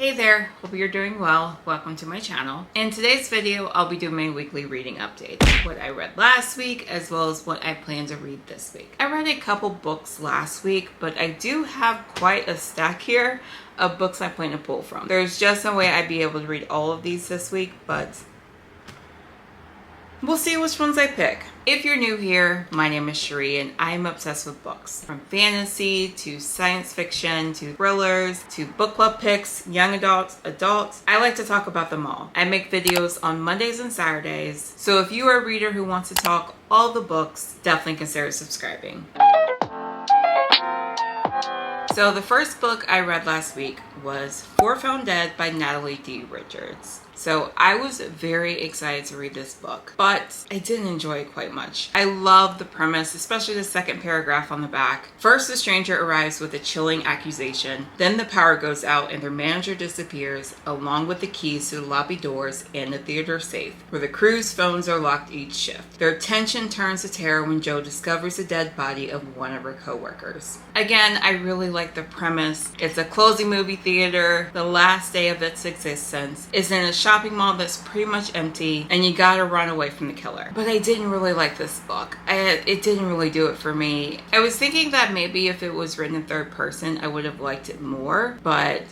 Hey there, hope you're doing well. Welcome to my channel. In today's video, I'll be doing my weekly reading update. What I read last week, as well as what I plan to read this week. I read a couple books last week, but I do have quite a stack here of books I plan to pull from. There's just no way I'd be able to read all of these this week, but we'll see which ones I pick. If you're new here, my name is Cherie and I'm obsessed with books. From fantasy to science fiction to thrillers to book club picks, young adults. I like to talk about them all. I make videos on Mondays and Saturdays, so if you are a reader who wants to talk all the books, definitely consider subscribing. So the first book I read last week was Four Found Dead by Natalie D. Richards. So I was very excited to read this book, but I didn't enjoy it quite much. I love the premise, especially the second paragraph on the back. First, the stranger arrives with a chilling accusation. Then the power goes out and their manager disappears, along with the keys to the lobby doors and the theater safe, where the crew's phones are locked each shift. Their tension turns to terror when Jo discovers the dead body of one of her co-workers. Again, I really like the premise. It's a closing movie theater. The last day of its existence is in a shopping mall that's pretty much empty, and you gotta run away from the killer. But I didn't really like this book. It didn't really do it for me. I was thinking that maybe if it was written in third person, I would have liked it more, but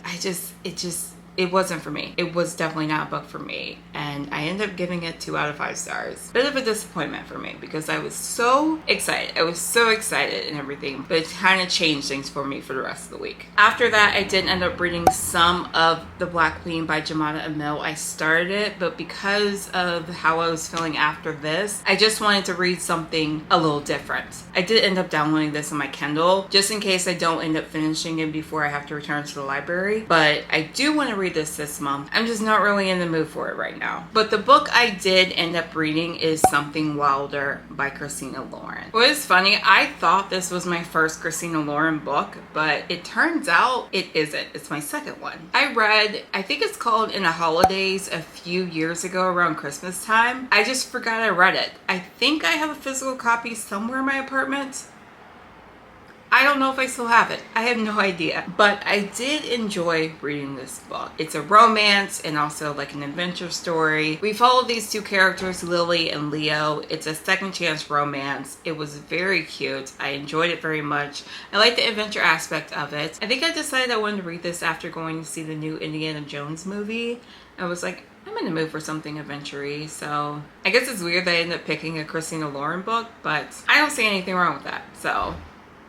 it wasn't for me. It was definitely not a book for me, and I ended up giving it 2 out of 5 stars. Bit of a disappointment for me because I was so excited. I was so excited and everything, but it kind of changed things for me for the rest of the week. After that, I did end up reading some of The Black Queen by Jemada Emil. I started it, but because of how I was feeling after this, I just wanted to read something a little different. I did end up downloading this on my Kindle, just in case I don't end up finishing it before I have to return to the library, but I do want to read this month. I'm just not really in the mood for it right now. But the book I did end up reading is Something Wilder by Christina Lauren. What is funny, I thought this was my first Christina Lauren book, but it turns out it isn't. It's my second one. I read, I think it's called In a Holidaze a few years ago around Christmas time. I just forgot I read it. I think I have a physical copy somewhere in my apartment. I don't know if I still have it. I have no idea. But I did enjoy reading this book. It's a romance and also like an adventure story. We follow these two characters, Lily and Leo. It's a second chance romance. It was very cute. I enjoyed it very much. I like the adventure aspect of it. I think I decided I wanted to read this after going to see the new Indiana Jones movie. I was like, I'm in the mood for something adventure-y, so I guess it's weird that I ended up picking a Christina Lauren book, but I don't see anything wrong with that, so.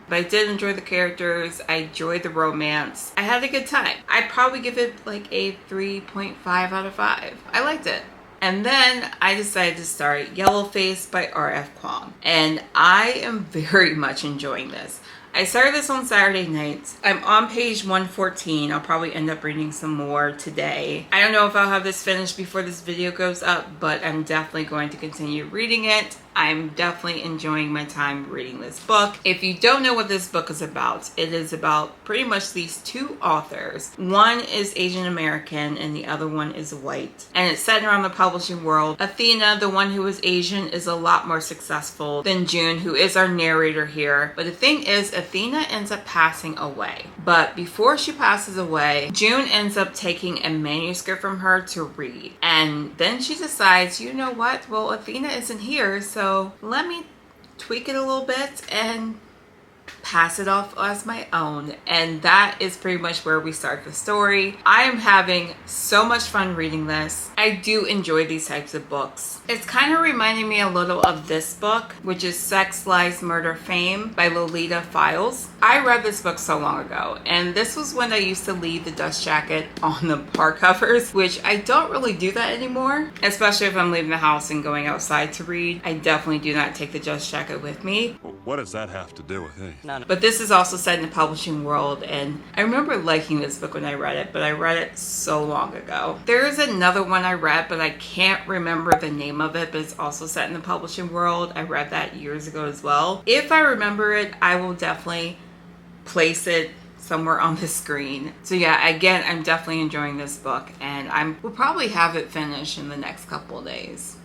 But I did enjoy the characters. I enjoyed the romance. I had a good time. I'd probably give it like a 3.5 out of 5. I liked it. And then I decided to start Yellowface by R.F. Kuang. And I am very much enjoying this. I started this on Saturday nights. I'm on page 114. I'll probably end up reading some more today. I don't know if I'll have this finished before this video goes up, but I'm definitely going to continue reading it. I'm definitely enjoying my time reading this book. If you don't know what this book is about, it is about pretty much these two authors. One is Asian American and the other one is white. And it's set around the publishing world. Athena, the one who is Asian, is a lot more successful than June, who is our narrator here. But the thing is, Athena ends up passing away. But before she passes away, June ends up taking a manuscript from her to read. And then she decides, you know what? Well, Athena isn't here, so let me tweak it a little bit and pass it off as my own. And that is pretty much where we start the story. I am having so much fun reading this. I do enjoy these types of books. It's kind of reminding me a little of this book, which is Sex.Lies.Murder.Fame by Lolita Files. I read this book so long ago, and this was when I used to leave the dust jacket on the hardcovers, which I don't really do that anymore, especially if I'm leaving the house and going outside to read. I definitely do not take the dust jacket with me. Well, what does that have to do with it? But this is also set in the publishing world, and I remember liking this book when I read it, but I read it so long ago. There is another one I read, but I can't remember the name of it, but it's also set in the publishing world. I read that years ago as well. If I remember it, I will definitely place it somewhere on the screen. So yeah, again, I'm definitely enjoying this book, and we'll probably have it finished in the next couple of days.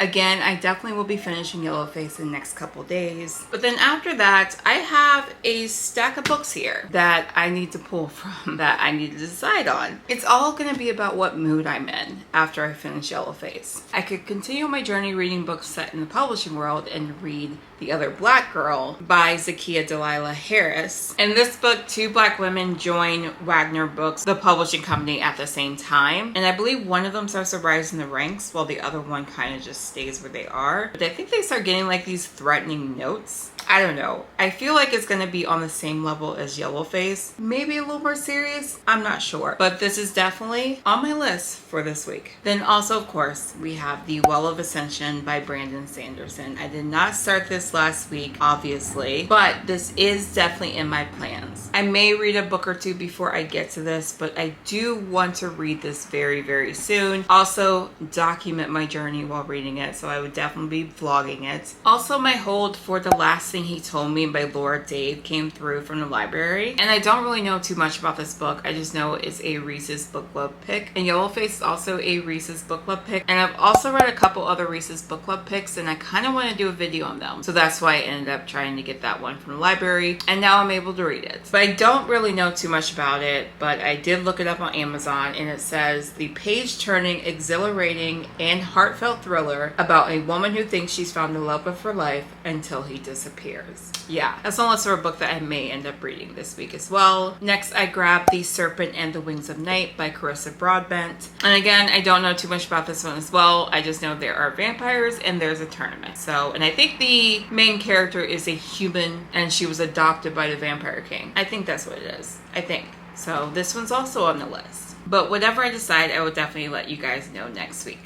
again, I definitely will be finishing Yellowface in the next couple days. But then after that, I have a stack of books here that I need to pull from, that I need to decide on. It's all going to be about what mood I'm in after I finish Yellowface. I could continue my journey reading books set in the publishing world and read The Other Black Girl by Zakiya Dalila Harris. In this book, two black women join Wagner Books, the publishing company, at the same time. And I believe one of them starts to rise in the ranks while the other one kind of just stays where they are. But I think they start getting like these threatening notes. I don't know. I feel like it's going to be on the same level as Yellowface. Maybe a little more serious. I'm not sure. But this is definitely on my list for this week. Then also, of course, we have The Well of Ascension by Brandon Sanderson. I did not start this last week, obviously, but this is definitely in my plans. I may read a book or two before I get to this, but I do want to read this very, very soon. Also, document my journey while reading it, so I would definitely be vlogging it. Also, my hold for The Last Thing He Told Me by Laura Dave came through from the library, and I don't really know too much about this book. I just know it's a Reese's Book Club pick, and Yellowface is also a Reese's Book Club pick, and I've also read a couple other Reese's Book Club picks, and I kind of want to do a video on them, so that's why I ended up trying to get that one from the library, and now I'm able to read it. But I don't really know too much about it, but I did look it up on Amazon, and it says the page-turning, exhilarating, and heartfelt thriller about a woman who thinks she's found the love of her life until he disappears. Yeah, that's also a book that I may end up reading this week as well. Next, I grabbed The Serpent and the Wings of Night by Carissa Broadbent. And again, I don't know too much about this one as well. I just know there are vampires and there's a tournament. So, and I think the main character is a human and she was adopted by the Vampire King. I think that's what it is. I think. So this one's also on the list. But whatever I decide, I will definitely let you guys know next week.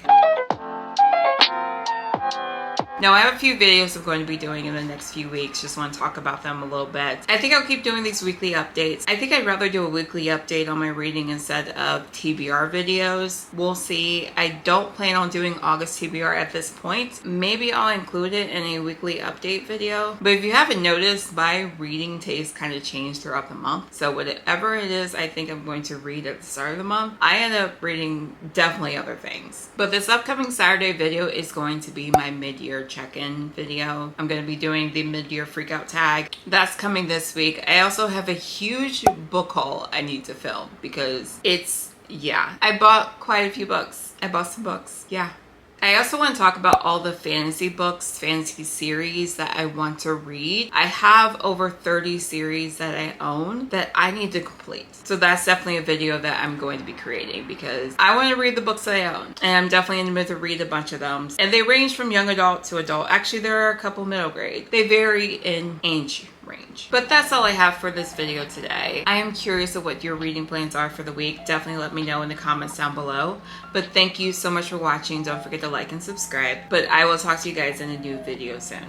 Now, I have a few videos I'm going to be doing in the next few weeks. Just want to talk about them a little bit. I think I'll keep doing these weekly updates. I think I'd rather do a weekly update on my reading instead of TBR videos. We'll see. I don't plan on doing August TBR at this point. Maybe I'll include it in a weekly update video. But if you haven't noticed, my reading taste kind of changed throughout the month. So whatever it is I think I'm going to read at the start of the month, I end up reading definitely other things. But this upcoming Saturday video is going to be my mid-year check-in video. I'm going to be doing the mid-year freakout tag. That's coming this week. I also have a huge book haul I need to film because I bought quite a few books. I bought some books. Yeah. I also want to talk about all the fantasy books, fantasy series that I want to read. I have over 30 series that I own that I need to complete. So that's definitely a video that I'm going to be creating because I want to read the books that I own. And I'm definitely in the mood to read a bunch of them. And they range from young adult to adult. Actually, there are a couple middle grade. They vary in age range. But that's all I have for this video today. I am curious of what your reading plans are for the week. Definitely let me know in the comments down below. But thank you so much for watching. Don't forget to like and subscribe. But I will talk to you guys in a new video soon.